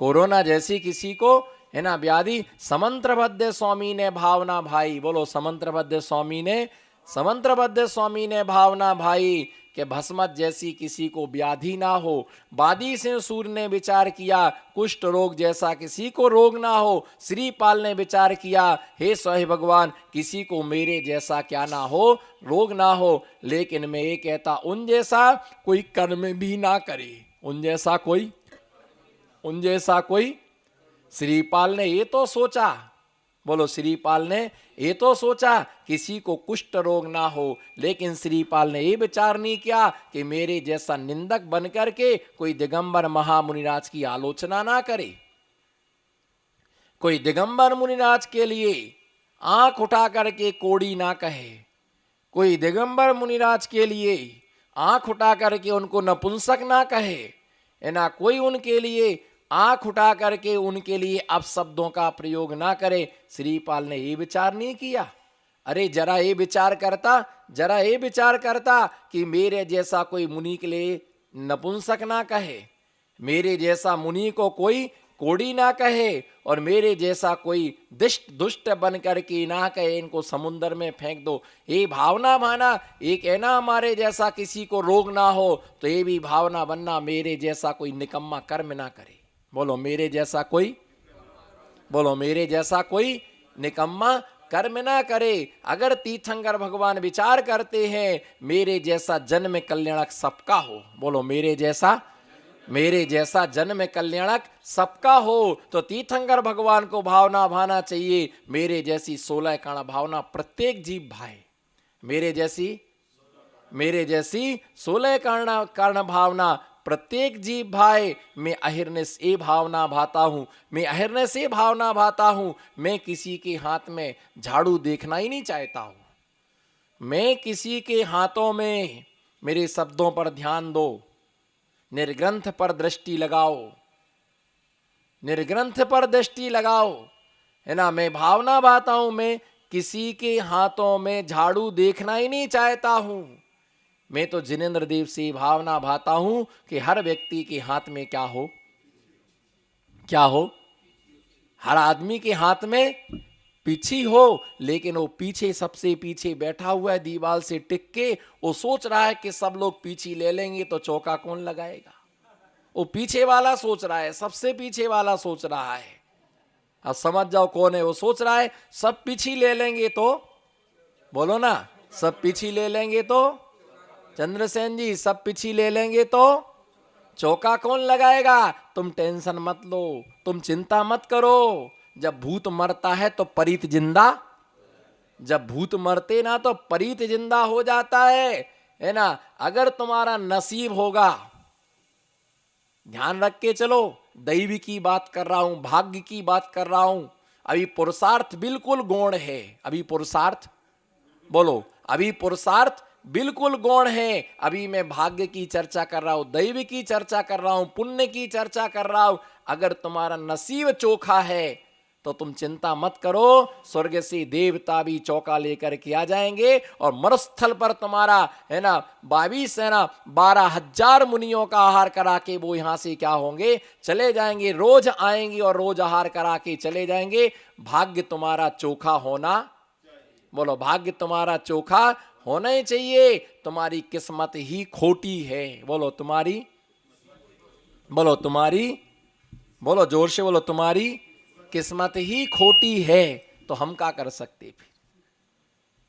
Corona जैसी किसी को है ना व्याधि, समंत्रबद्ध स्वामी ने भावना भाई, बोलो समंत्रबद्ध स्वामी ने, समंत्रबद्ध स्वामी ने भावना भाई कि भस्मत जैसी किसी को व्याधि ना हो। बादी सिंह सूर्य ने विचार किया कुष्ठ रोग जैसा किसी को रोग ना हो। श्रीपाल ने विचार किया हे स्वयं भगवान किसी को मेरे जैसा क्या ना हो, रोग ना हो। लेकिन मैं ये कहता उन जैसा कोई कर्म भी ना करे, उन जैसा कोई। श्रीपाल ने ये तो सोचा, बोलो श्रीपाल ने ये तो सोचा किसी को कुष्ठ रोग ना हो, लेकिन श्रीपाल ने ये विचार नहीं किया कि मेरे जैसा निंदक बन करके कोई दिगंबर महामुनिराज की आलोचना ना करे, कोई दिगंबर मुनिराज के लिए आंख उठा करके कोड़ी ना कहे, कोई दिगंबर मुनिराज के लिए आंख उठा करके उनको नपुंसक ना कहे, है ना, कोई उनके लिए आंख उठा करके उनके लिए अपशब्दों का प्रयोग ना करे। श्रीपाल ने ये विचार नहीं किया। अरे जरा ये विचार करता कि मेरे जैसा कोई मुनि के लिए नपुंसक ना कहे, मेरे जैसा मुनि को कोई कोड़ी ना कहे, और मेरे जैसा कोई दुष्ट बन करके ना कहे इनको समुद्र में फेंक दो। ये भावना माना, ये कहना हमारे जैसा किसी को रोग ना हो, तो ये भी भावना बनना मेरे जैसा कोई निकम्मा कर्म ना करे। बोलो मेरे जैसा कोई निकम्मा कर्म ना करे। अगर तीर्थंकर भगवान विचार करते हैं मेरे जैसा जन्म कल्याणक सबका हो, बोलो मेरे जैसा जन्म कल्याणक सबका हो, तो तीर्थंकर भगवान को भावना भाना चाहिए मेरे जैसी 16 कर्ण भावना प्रत्येक जीव भाए, मेरे जैसी 16 कर्ण भावना प्रत्येक जीव भाई। मैं अहिर्ने से भावना भाता हूं, मैं किसी के हाथ में झाड़ू देखना ही नहीं चाहता हूं, मैं किसी के हाथों में, मेरे शब्दों पर ध्यान दो, निर्ग्रंथ पर दृष्टि लगाओ, है ना। मैं भावना भाता हूं, मैं किसी के हाथों में झाड़ू देखना ही नहीं चाहता हूं। मैं तो जिनेंद्र देव से भावना भाता हूं कि हर व्यक्ति के हाथ में क्या हो, हर आदमी के हाथ में पीछी हो, लेकिन वो पीछे सबसे पीछे बैठा हुआ है दीवार से टिक के, वो सोच रहा है कि सब लोग पीछे ले लेंगे तो चौका कौन लगाएगा। वो पीछे वाला सोच रहा है, सबसे पीछे वाला सोच रहा है। अब समझ जाओ कौन है। वो सोच रहा है सब पीछे ले लेंगे तो, बोलो ना, सब पीछे ले लेंगे तो, चंद्रसेन जी सब पीछे ले लेंगे तो चौका कौन लगाएगा। तुम टेंशन मत लो, तुम चिंता मत करो। जब भूत मरता है तो परीत जिंदा, जब भूत मरते ना तो परीत जिंदा हो जाता है ना। अगर तुम्हारा नसीब होगा, ध्यान रख के चलो, दैवी की बात कर रहा हूं, भाग्य की बात कर रहा हूं। अभी पुरुषार्थ बिल्कुल गौण है, अभी पुरुषार्थ, बोलो अभी पुरुषार्थ बिल्कुल गौण है। अभी मैं भाग्य की चर्चा कर रहा हूं, दैव की चर्चा कर रहा हूं, पुण्य की चर्चा कर रहा हूं। अगर तुम्हारा नसीब चोखा है तो तुम चिंता मत करो, स्वर्ग से देवता भी चौका लेकर के आ जाएंगे, और मरुस्थल पर तुम्हारा है ना 12,000 मुनियों का आहार करा के वो यहां से क्या होंगे, चले जाएंगे। रोज आएंगे और रोज आहार करा के चले जाएंगे। भाग्य तुम्हारा चोखा होना, बोलो भाग्य तुम्हारा चोखा होना ही चाहिए। तुम्हारी किस्मत ही खोटी है, बोलो तुम्हारी, बोलो जोर से बोलो, तुम्हारी किस्मत ही खोटी है। तो हम क्या कर सकते फिर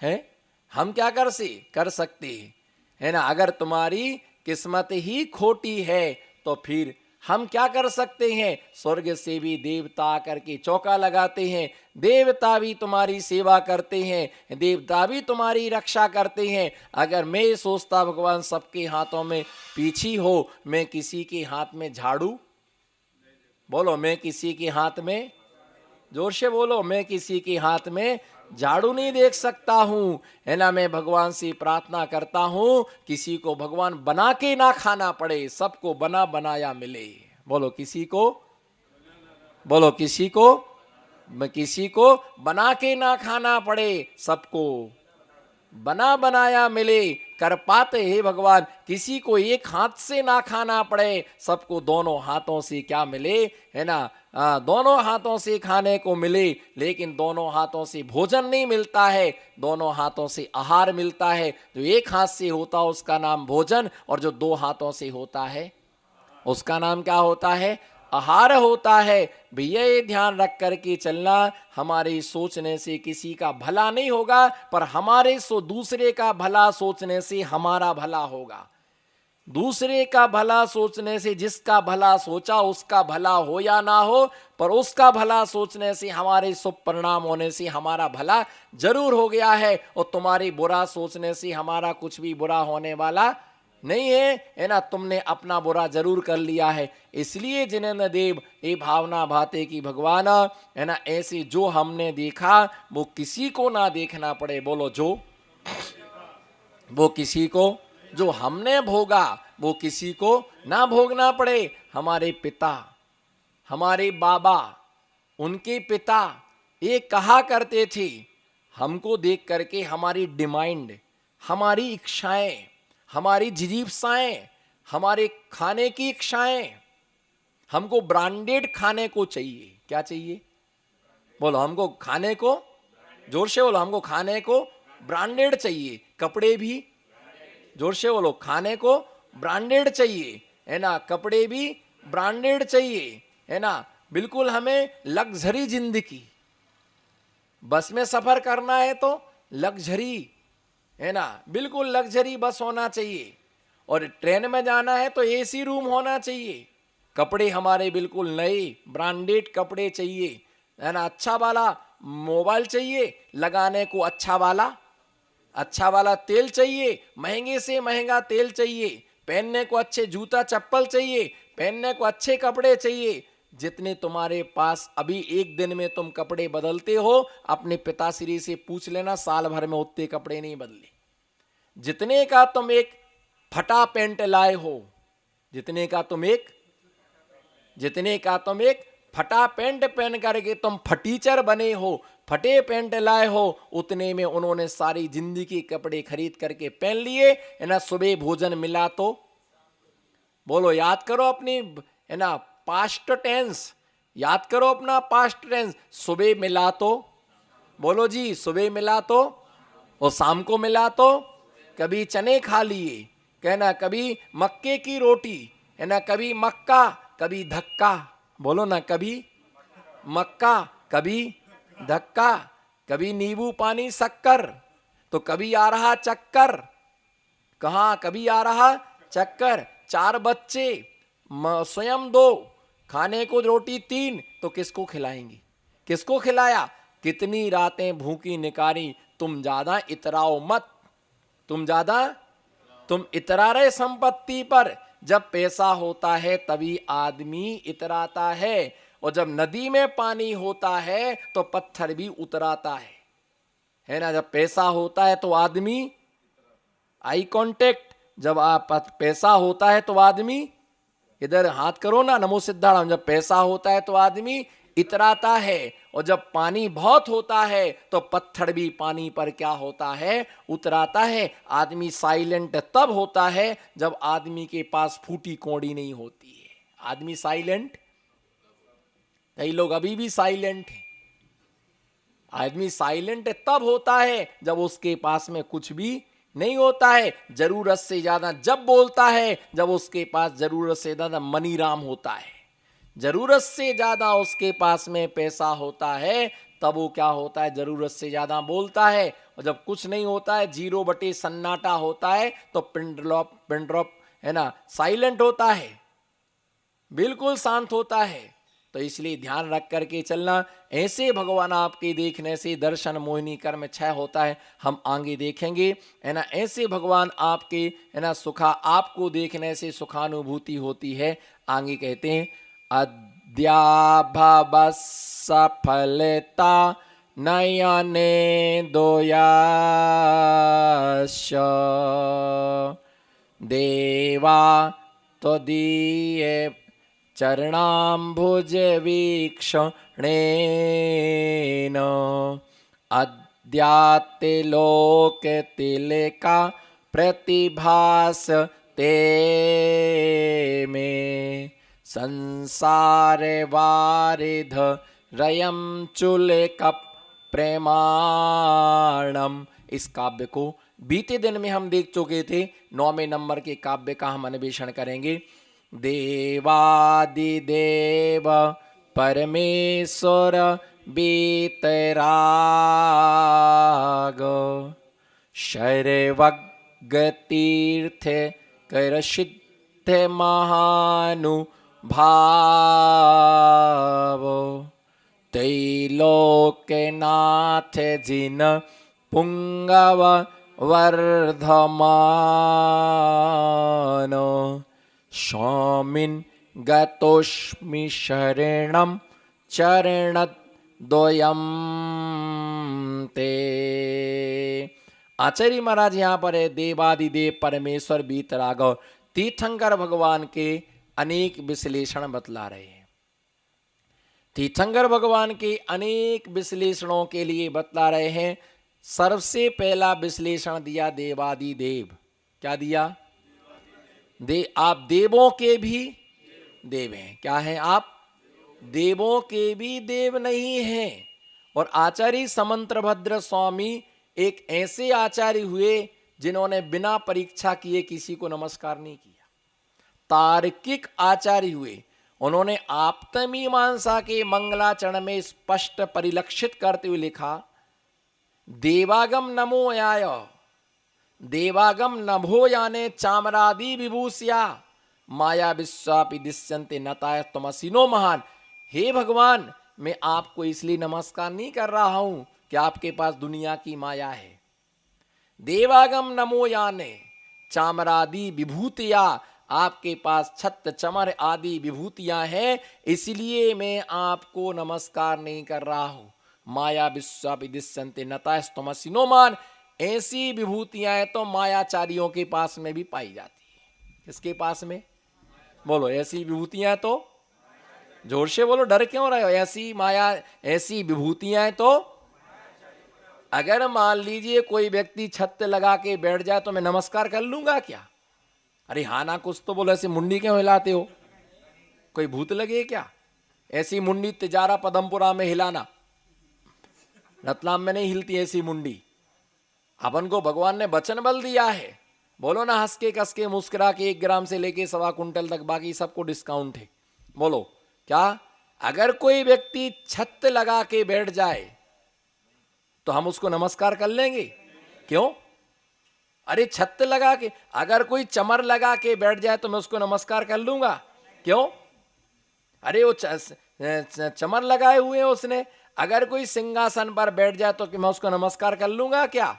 हैं, हम क्या कर सकते है ना। अगर तुम्हारी किस्मत ही खोटी है तो फिर हम क्या कर सकते हैं। स्वर्ग से भी देवता आकर के चौका लगाते हैं, देवता भी तुम्हारी सेवा करते हैं, देवता भी तुम्हारी रक्षा करते हैं। अगर मैं सोचता भगवान सबके हाथों में पीछी हो, मैं किसी के हाथ में झाड़ू, बोलो मैं किसी के हाथ में, जोर से बोलो, मैं किसी के हाथ में झाड़ू नहीं देख सकता हूं, है ना। मैं भगवान से प्रार्थना करता हूं किसी को भगवान बना के ना खाना पड़े, सबको बना बनाया मिले। बोलो किसी को, बोलो किसी को बना के ना खाना पड़े, सबको बना बनाया मिले कर पाते हे भगवान। किसी को एक हाथ से ना खाना पड़े, सबको दोनों हाथों से क्या मिले, है ना, दोनों हाथों से खाने को मिले। लेकिन दोनों हाथों से भोजन नहीं मिलता है, दोनों हाथों से आहार मिलता है। जो एक हाथ से होता है उसका नाम भोजन, और जो दो हाथों से होता है उसका नाम क्या होता है, आहार होता है। भैया ये ध्यान रख करके चलना, हमारे सोचने से किसी का भला नहीं होगा, पर हमारे दूसरे का भला सोचने से हमारा भला होगा। दूसरे का भला सोचने से, जिसका भला सोचा उसका भला हो या ना हो, पर उसका भला सोचने से हमारे शुभ परिणाम होने से हमारा भला जरूर हो गया है। और तुम्हारी बुरा सोचने से हमारा कुछ भी बुरा होने वाला नहीं है ना। तुमने अपना बुरा जरूर कर लिया है। इसलिए जिनेन्द्र देव ये भावना भाते कि भगवान, है ना, ऐसे जो हमने देखा वो किसी को ना देखना पड़े। बोलो, जो वो किसी को, जो हमने भोगा वो किसी को ना भोगना पड़े। हमारे पिता, हमारे बाबा, उनके पिता ये कहा करते थे, हमको देख करके हमारी डिमांड, हमारी इच्छाएं, हमारी जिजीप्साएं, हमारे खाने की इच्छाएं, हमको ब्रांडेड खाने को चाहिए। क्या चाहिए? बोलो, हमको खाने को, जोर से बोलो, हमको खाने को ब्रांडेड चाहिए। कपड़े भी, जोर से बोलो, खाने को ब्रांडेड चाहिए, है ना, कपड़े भी ब्रांडेड चाहिए, है ना। बिल्कुल हमें लग्जरी जिंदगी, बस में सफर करना है तो लग्जरी, है ना, बिल्कुल लग्जरी बस होना चाहिए। और ट्रेन में जाना है तो एसी रूम होना चाहिए। कपड़े हमारे बिल्कुल नए ब्रांडेड कपड़े चाहिए, है ना। अच्छा वाला मोबाइल चाहिए लगाने को, अच्छा वाला तेल चाहिए, महंगे से महंगा तेल चाहिए। पहनने को अच्छे जूता चप्पल चाहिए, पहनने को अच्छे कपड़े चाहिए। जितने तुम्हारे पास अभी एक दिन में तुम कपड़े बदलते हो, अपने पिताश्री से पूछ लेना, साल भर में उतने कपड़े नहीं बदले। जितने का तुम एक फटा पेंट लाए हो, जितने का तुम एक फटा पेंट पहन करके तुम फटीचर बने हो, फटे पेंट लाए हो, उतने में उन्होंने सारी जिंदगी के कपड़े खरीद करके पहन लिए, है ना। सुबह भोजन मिला तो बोलो, याद करो अपनी, है ना, पास्ट टेंस, याद करो अपना पास्ट टेंस। सुबह मिला तो बोलो जी, सुबह मिला तो, और शाम को मिला तो कभी चने खा लिए, कहना, कभी मक्के की रोटी, है ना, कभी मक्का, कभी धक्का। बोलो ना, कभी मक्का, कभी धक्का, कभी नींबू पानी शक्कर, तो कभी आ रहा चक्कर। कहां? कभी आ रहा चक्कर। 4 बच्चे, स्वयं 2, खाने को रोटी 3, तो किसको खिलाएंगी? किसको खिलाया? कितनी रातें भूखी निकारी। तुम ज्यादा इतराओ मत, तुम इतरा रहे संपत्ति पर। जब पैसा होता है तभी आदमी इतराता है, और जब नदी में पानी होता है तो पत्थर भी उतराता है ना। जब पैसा होता है तो आदमी, आई कांटेक्ट, जब आप पैसा होता है तो आदमी, इधर हाथ करो ना, नमो सिद्धाराम। जब पैसा होता है तो आदमी इतराता है, और जब पानी बहुत होता है तो पत्थर भी पानी पर क्या होता है? उतराता है। आदमी साइलेंट तब होता है जब आदमी के पास फूटी कौड़ी नहीं होती है। आदमी साइलेंट, कई लोग अभी भी साइलेंट हैं। आदमी साइलेंट तब होता है जब उसके पास में कुछ भी नहीं होता है। जरूरत से ज्यादा जब बोलता है जब उसके पास जरूरत से ज्यादा मनीराम होता है। जरूरत से ज्यादा उसके पास में पैसा होता है तब वो क्या होता है? जरूरत से ज्यादा बोलता है। और जब कुछ नहीं होता है, 0 सन्नाटा होता है, तो पिन ड्रॉप, है ना, साइलेंट होता है, बिल्कुल शांत होता है। तो इसलिए ध्यान रख करके चलना। ऐसे भगवान आपके देखने से दर्शन मोहिनी कर्म क्षय होता है, हम आगे देखेंगे, है ना। ऐसे भगवान आपके, है ना, सुखा आपको देखने से सुखानुभूति होती है। आगे कहते हैं, अद्याभव सफलता नयने दोयाश देवा त्वदीये चरणाम्भुज वीक्षणेन। द्याते लोक तिलका प्रतिभास ते में संसार वारिध रयम चुलक प्रेमाणम। इस काव्य को बीते दिन में हम देख चुके थे। 9वें नंबर के काव्य का हम अन्वेषण करेंगे। देवादिदेव परमेश्वर बीतराग शर्वगतीर्थ कर सिद्ध महानुभाव त्रैलोक्यनाथ जिन पुंगव वर्धमान स्वामिन् गतोस्मि शरणं चरणद्वयं ते। आचार्य महाराज यहाँ पर है देवादिदेव परमेश्वर बीतराग, तीर्थंकर भगवान के अनेक विश्लेषण बतला रहे हैं। तीर्थंकर भगवान के अनेक विश्लेषणों के लिए बतला रहे हैं। सबसे पहला विश्लेषण दिया देवादिदेव। क्या दिया? आप देवों के भी देव हैं। क्या हैं आप? देवों के भी देव नहीं हैं। और आचार्य समंत्रभद्र स्वामी एक ऐसे आचार्य हुए जिन्होंने बिना परीक्षा किए किसी को नमस्कार नहीं किया। तार्किक आचार्य हुए। उन्होंने आप्तमीमांसा के मंगलाचरण में स्पष्ट परिलक्षित करते हुए लिखा, देवागम नमो याय देवागम नभो याने चामरादि विभूषया माया विश्वापि दिश्यन्ते नताय तमसिनो महान। हे भगवान, मैं आपको इसलिए नमस्कार नहीं कर रहा हूं कि आपके पास दुनिया की माया है। देवागम नमो याने चामरादि विभूतिया, आपके पास छत्र चमर आदि विभूतियां हैं, इसलिए मैं आपको नमस्कार नहीं कर रहा हूं। माया विश्वापि दिश्यन्ते नतास्तमसिनो मान। ऐसी विभूतियां तो मायाचारियों के पास में भी पाई जाती है। किसके पास में? बोलो, ऐसी विभूतियां तो जोर से बोलो, डर क्यों रहे हो? ऐसी माया, ऐसी विभूतियां तो अगर मान लीजिए कोई व्यक्ति छत लगा के बैठ जाए तो मैं नमस्कार कर लूंगा क्या? अरे हाँ ना, कुछ तो बोलो। ऐसी मुंडी क्यों हिलाते हो? कोई भूत लगे क्या? ऐसी मुंडी तिजारा पदमपुरा में हिलाना, रतलाम में नहीं हिलती ऐसी मुंडी। अपन को भगवान ने वचन बल दिया है। बोलो ना, हंस के कस के मुस्कुरा के 1 ग्राम से लेके 1.25 कुंटल तक, बाकी सबको डिस्काउंट है। बोलो क्या? अगर कोई व्यक्ति छत लगा के बैठ जाए तो हम उसको नमस्कार कर लेंगे? क्यों? अरे छत लगा के, अगर कोई चमर लगा के बैठ जाए तो मैं उसको नमस्कार कर लूंगा? क्यों? अरे वो चमर लगाए हुए हैं उसने। अगर कोई सिंहासन पर बैठ जाए तो कि मैं उसको नमस्कार कर लूंगा क्या?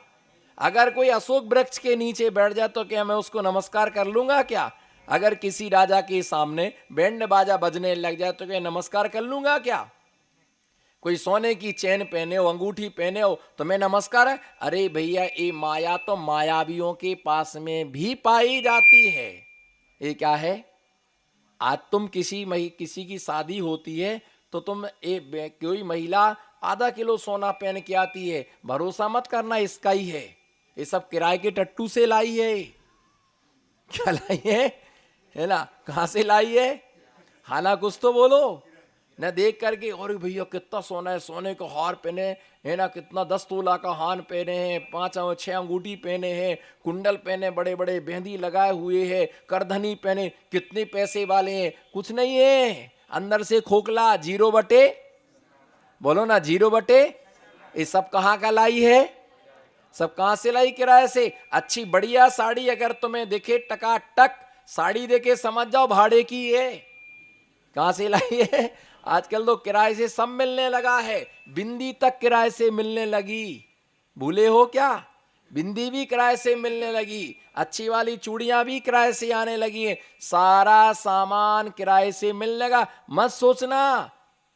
अगर कोई अशोक वृक्ष के नीचे बैठ जाए तो क्या मैं उसको नमस्कार कर लूंगा क्या? अगर किसी राजा के सामने बैंड बाजा बजने लग जाए तो क्या नमस्कार कर लूंगा क्या? कोई सोने की चैन पहने हो, अंगूठी पहने हो तो मैं नमस्कार है? अरे भैया, ये माया तो मायावियों के पास में भी पाई जाती है। ये क्या है? आज तुम किसी की शादी होती है तो तुम कोई महिला आधा किलो सोना पहन के आती है, भरोसा मत करना इसका ही है। ये सब किराए के टट्टू से लाई है। क्या लाई है ना? कहां से लाई है? हाँ ना, कुछ तो बोलो न। देख करके, और भैया कितना सोना है, सोने को हार पहने है ना, कितना 10 तोला का हार पहने हैं, 5-6 अंगूठी पहने हैं, कुंडल पहने, बड़े बड़े मेहंदी लगाए हुए हैं, करधनी पहने, कितने पैसे वाले हैं। कुछ नहीं है, अंदर से खोखला, 0 बटे, बोलो ना 0 बटे। ये सब कहाँ का लाई है? सब कहां से लाई? किराए से। अच्छी बढ़िया साड़ी अगर तुम्हें दिखे टकाटक साड़ी देके समझ जाओ भाड़े की है। कहां से लाई है? आजकल तो किराए से सब मिलने लगा है। बिंदी तक किराए से मिलने लगी, भूले हो क्या? बिंदी भी किराए से मिलने लगी, अच्छी वाली चूड़ियां भी किराए से आने लगी हैं। सारा सामान किराए से मिलने लगा। मत सोचना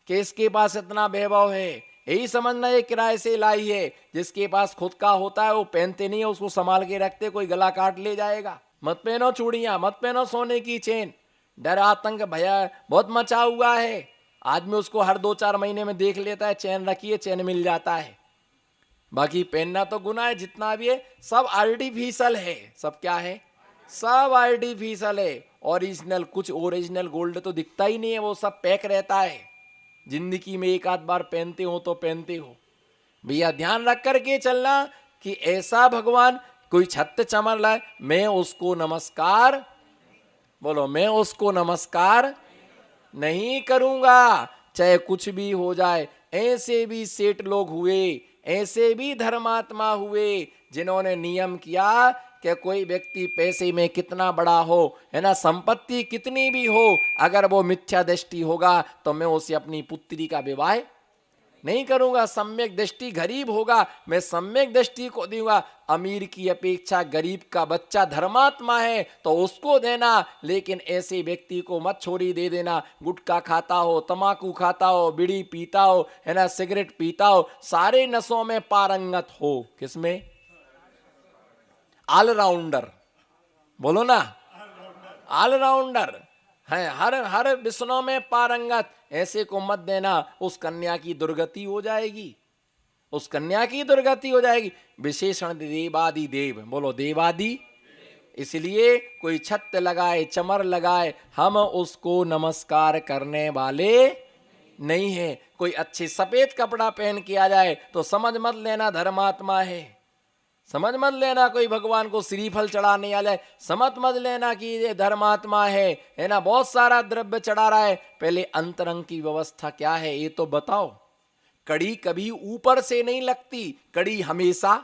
कि इसके पास इतना वैभव है, यही समझना ये किराए से लाई है। जिसके पास खुद का होता है वो पहनते नहीं है, उसको संभाल के रखते, कोई गला काट ले जाएगा। मत पहनो चूड़ियां, मत पहनो सोने की चेन। डर आतंक भया बहुत मचा हुआ है। आदमी उसको हर 2-4 महीने में देख लेता है, चैन रखी है, चैन मिल जाता है। बाकी पहनना तो गुनाह है, जितना भी है सब आर्टिफिशियल है। सब क्या है? सब आर्टिफिशियल है। ओरिजिनल, कुछ ओरिजिनल गोल्ड तो दिखता ही नहीं है, वो सब पैक रहता है। जिंदगी में एक आध बार पहनते हो तो पहनते हो। भैया ध्यान रख करके चलना कि ऐसा भगवान कोई छत्त चमर लाए, मैं उसको नमस्कार, बोलो, मैं उसको नमस्कार नहीं करूंगा, चाहे कुछ भी हो जाए। ऐसे भी सेठ लोग हुए, ऐसे भी धर्मात्मा हुए जिन्होंने नियम किया कि कोई व्यक्ति पैसे में कितना बड़ा हो, है ना, संपत्ति कितनी भी हो, अगर वो मिथ्या दृष्टि होगा तो मैं उसे अपनी पुत्री का विवाह नहीं करूंगा। सम्यक दृष्टि गरीब होगा, मैं सम्यक दृष्टि को दूंगा। अमीर की अपेक्षा गरीब का बच्चा धर्मात्मा है तो उसको देना, लेकिन ऐसे व्यक्ति को मत छोड़ी दे देना। गुटखा खाता हो, तमाकू खाता हो, बीड़ी पीता हो, है ना, सिगरेट पीता हो, सारे नशों में पारंगत हो। किसमें? ऑलराउंडर, बोलो ना, ऑलराउंडर है, हर विषयों में पारंगत। ऐसे को मत देना, उस कन्या की दुर्गति हो जाएगी, उस कन्या की दुर्गति हो जाएगी। विशेषण देवादि देव, बोलो देवादि। इसलिए कोई छत्त लगाए, चमर लगाए, हम उसको नमस्कार करने वाले नहीं है। कोई अच्छे सफेद कपड़ा पहन के आ जाए तो समझ मत लेना धर्मात्मा है, समझ मत लेना कोई भगवान को श्रीफल चढ़ाने आ जाए, समझ मत लेना कि ये धर्मात्मा है ना, बहुत सारा द्रव्य चढ़ा रहा है। पहले अंतरंग की व्यवस्था क्या है ये तो बताओ। कड़ी कभी ऊपर से नहीं लगती, कड़ी हमेशा,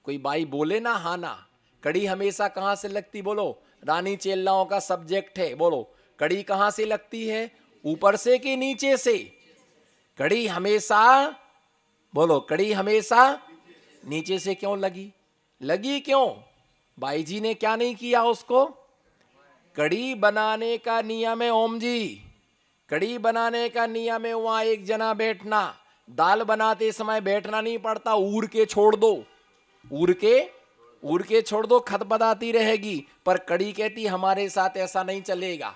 कोई बाई बोले ना हाँ ना, कड़ी हमेशा कहां से लगती? बोलो, रानी चेल्लाओं का सब्जेक्ट है, बोलो कड़ी कहां से लगती है? ऊपर से कि नीचे से? कड़ी हमेशा, बोलो कड़ी हमेशा नीचे से क्यों लगी? लगी क्यों? बाई जी ने क्या नहीं किया उसको? कड़ी बनाने का नियम है ओम जी, कड़ी बनाने का नियम है वहां एक जना बैठना। दाल बनाते समय बैठना नहीं पड़ता, उड़ के छोड़ दो, उड़ के छोड़ दो, खदबदाती रहेगी। पर कड़ी कहती हमारे साथ ऐसा नहीं चलेगा,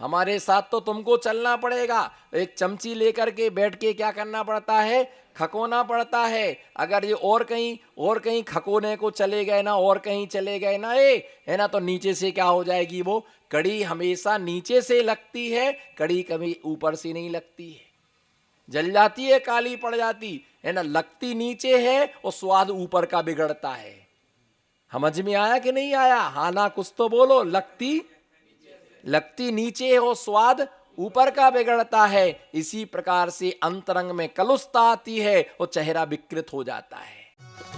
हमारे साथ तो तुमको चलना पड़ेगा। एक चमची लेकर के बैठ के क्या करना पड़ता है? खकोना पड़ता है। अगर ये और कहीं खकोने को चले गए ना, और कहीं चले गए ना, है ना, तो नीचे से क्या हो जाएगी? वो कड़ी हमेशा नीचे से लगती है, कड़ी कभी ऊपर से नहीं लगती है। जल जाती है, काली पड़ जाती है ना, लगती नीचे है और स्वाद ऊपर का बिगड़ता है। समझ में आया कि नहीं आया? हाँ ना, कुछ तो बोलो। लगती नीचे हो, स्वाद ऊपर का बिगड़ता है। इसी प्रकार से अंतरंग में कलुषता आती है और चेहरा विकृत हो जाता है।